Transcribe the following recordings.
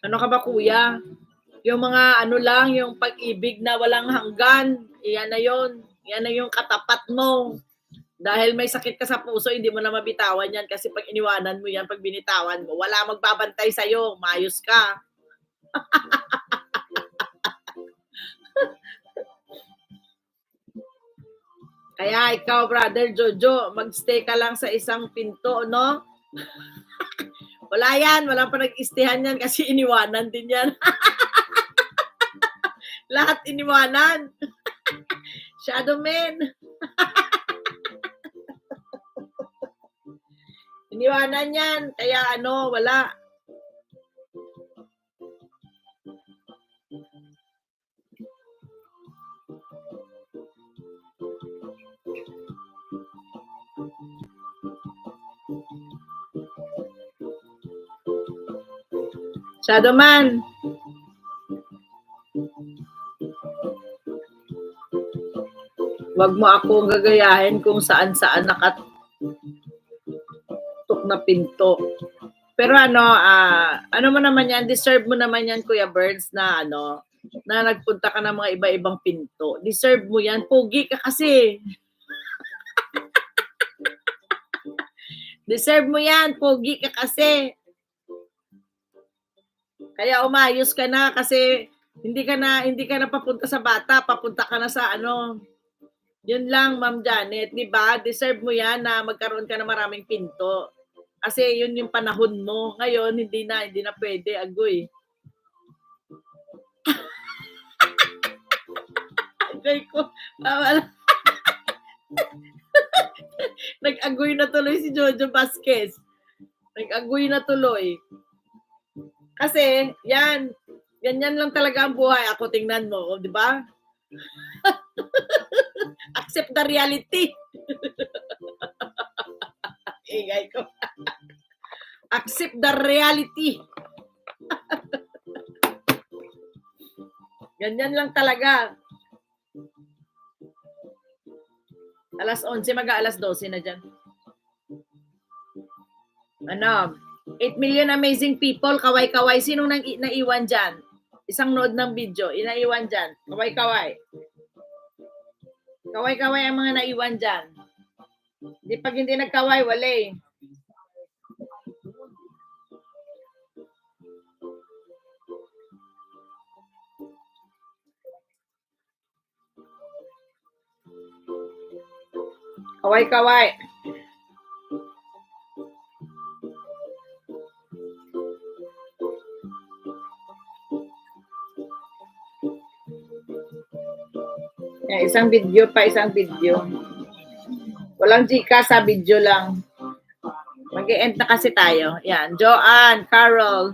Ano ka ba, kuya? Yung mga ano lang, yung pag-ibig na walang hanggan, yan na yun. Yan na yung katapat mo. Dahil may sakit ka sa puso, hindi mo na mabitawan yan kasi pag iniwanan mo yan, pag binitawan mo, wala magbabantay sa'yo, mayos ka. Kaya ikaw, brother Jojo, magstay ka lang sa isang pinto, no? Wala yan, walang panag-istehan yan kasi iniwanan din yan. Lahat iniwanan. Shadow men. Iniwanan yan, kaya ano, wala. Shadow man. Wag mo ako gagayahin kung saan-saan nakatok na pinto. Pero ano mo naman yan, deserve mo naman yan, Kuya Burns, na na nagpunta ka ng mga iba-ibang pinto. Deserve mo yan. Pugi ka kasi. Deserve mo yan. Pugi ka kasi. Kaya umayos ka na kasi hindi ka na papunta sa bata, papunta ka na sa Yun lang, Ma'am Janet, 'di ba? Deserve mo 'yan na magkaroon ka ng maraming pinto. Kasi yun yung panahon mo. Ngayon hindi na pwede, agoy. Agoy ko. Nag-agoy na tuloy si Jojo Vasquez. Nag-agoy na tuloy. Kasi, ganyan lang talaga ang buhay. Ako, tingnan mo, di ba? Accept the reality. Ingay ko. Accept the reality. Ganyan lang talaga. Alas 11, mag-aalas 12 na dyan. 8 million amazing people, kaway-kaway. Sinong naiwan dyan? Isang nood ng video, inaiwan dyan. Kaway-kaway. Kaway-kaway ang mga naiwan dyan. Pag hindi nagkaway, wala eh. Kaway-kaway. Isang video. Walang chika sa video lang. Mag-e-end na kasi tayo. Yan. Joanne, Carol,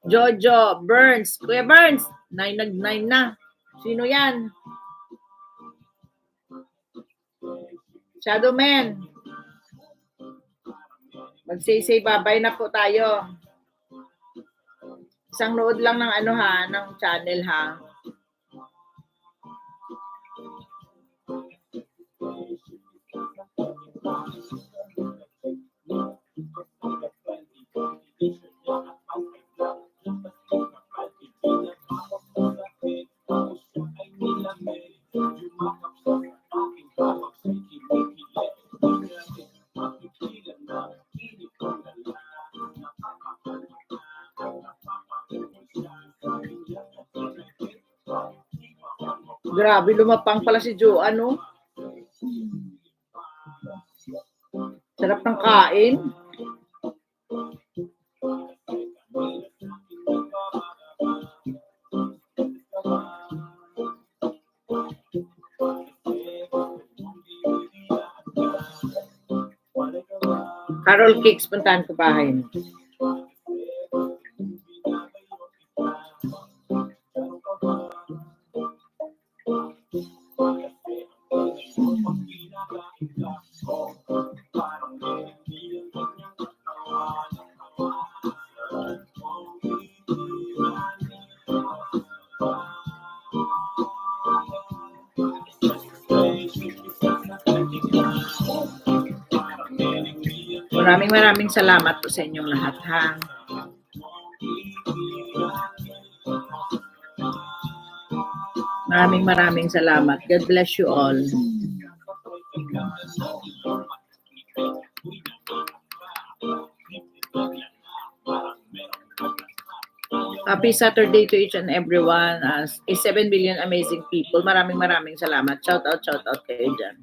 Jojo, Burns. Kuya Burns, 9 na. Sino yan? Shadow Man. Mag-say babay na po tayo. Isang nood lang ng ng channel ha. Grabe, lumapang pala si Joanne, no? Sarap ng kain. Carol Cakes, puntahan ko bahay mo. Maraming salamat po sa inyong lahat, ha. Maraming salamat. God bless you all. Happy Saturday to each and everyone. 7 billion amazing people. Maraming salamat. Shout out kayo dyan.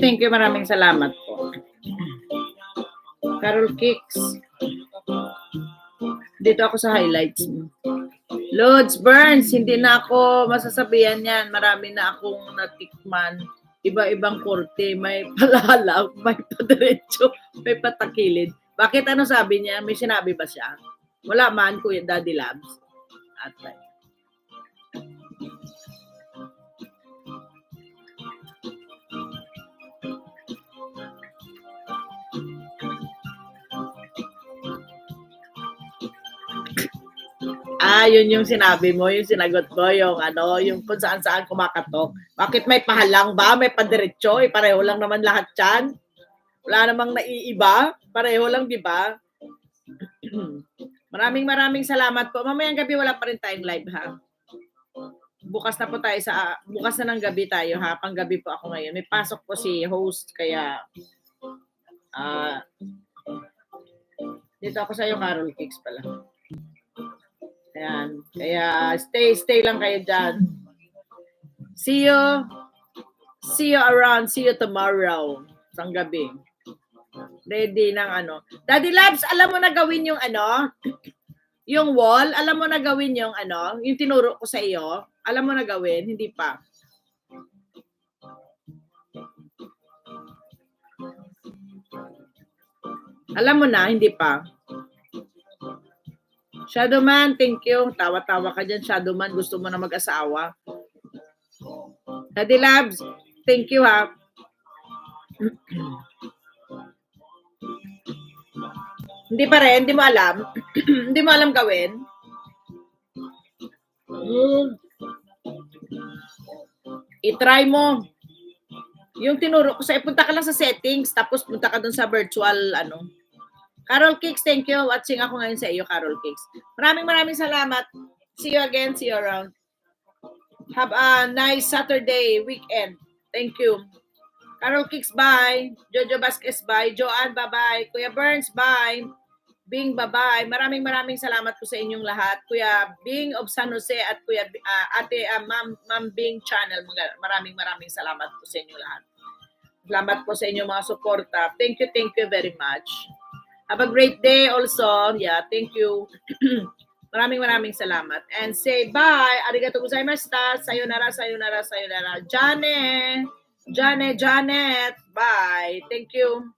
Thank you. Maraming salamat po. Carol Kicks. Dito ako sa highlights. Lods Burns, hindi na ako masasabihan yan. Marami na akong natikman. Iba-ibang korte. May palalag, may padiretso, may patakilid. Bakit ano sabi niya? May sinabi ba siya? Wala man, Kuya Daddy Labs. Atay. Yun yung sinabi mo, yung sinagot mo, yung yung kung saan kumakatok. Bakit may pahalang ba? May padiretso? Pareho lang naman lahat yan. Wala namang naiiba. Pareho lang, di ba? Maraming salamat po. Mamayang gabi wala pa rin tayong live, ha? Bukas na ng gabi tayo, ha? Panggabi po ako ngayon. May pasok po si host, kaya dito ako sa iyo, Carol Kicks pala. Ayan. Kaya stay lang kayo dyan. See you around. See you tomorrow. Sang gabi. Ready ng Daddy Labs, alam mo na gawin yung yung wall? Alam mo na gawin yung yung tinuro ko sa iyo? Alam mo na gawin? Hindi pa. Alam mo na? Hindi pa. Shadowman, thank you. Tawa-tawa ka dyan, Shadowman. Gusto mo na mag-asawa. Daddy Labs, thank you, ha. Hindi pa rin, hindi mo alam. Hindi mo alam gawin. I-try mo. Yung tinuro ko sa'yo, punta ka lang sa settings, tapos punta ka dun sa virtual, Carol Kicks, thank you. Watching ako ngayon sa iyo, Carol Kicks. Maraming salamat. See you again. See you around. Have a nice Saturday weekend. Thank you. Carol Kicks, bye. Jojo Vasquez, bye. Joanne, bye-bye. Kuya Burns, bye. Bing, bye-bye. Maraming salamat po sa inyong lahat. Kuya Bing of San Jose at Kuya Ate Ma'am Bing channel. Maraming salamat po sa inyong lahat. Salamat po sa inyong mga suporta. Thank you very much. Have a great day also. Yeah, thank you. Maraming salamat. And say bye. Arigatou gozaimashita. Sayonara. Janet. Bye. Thank you.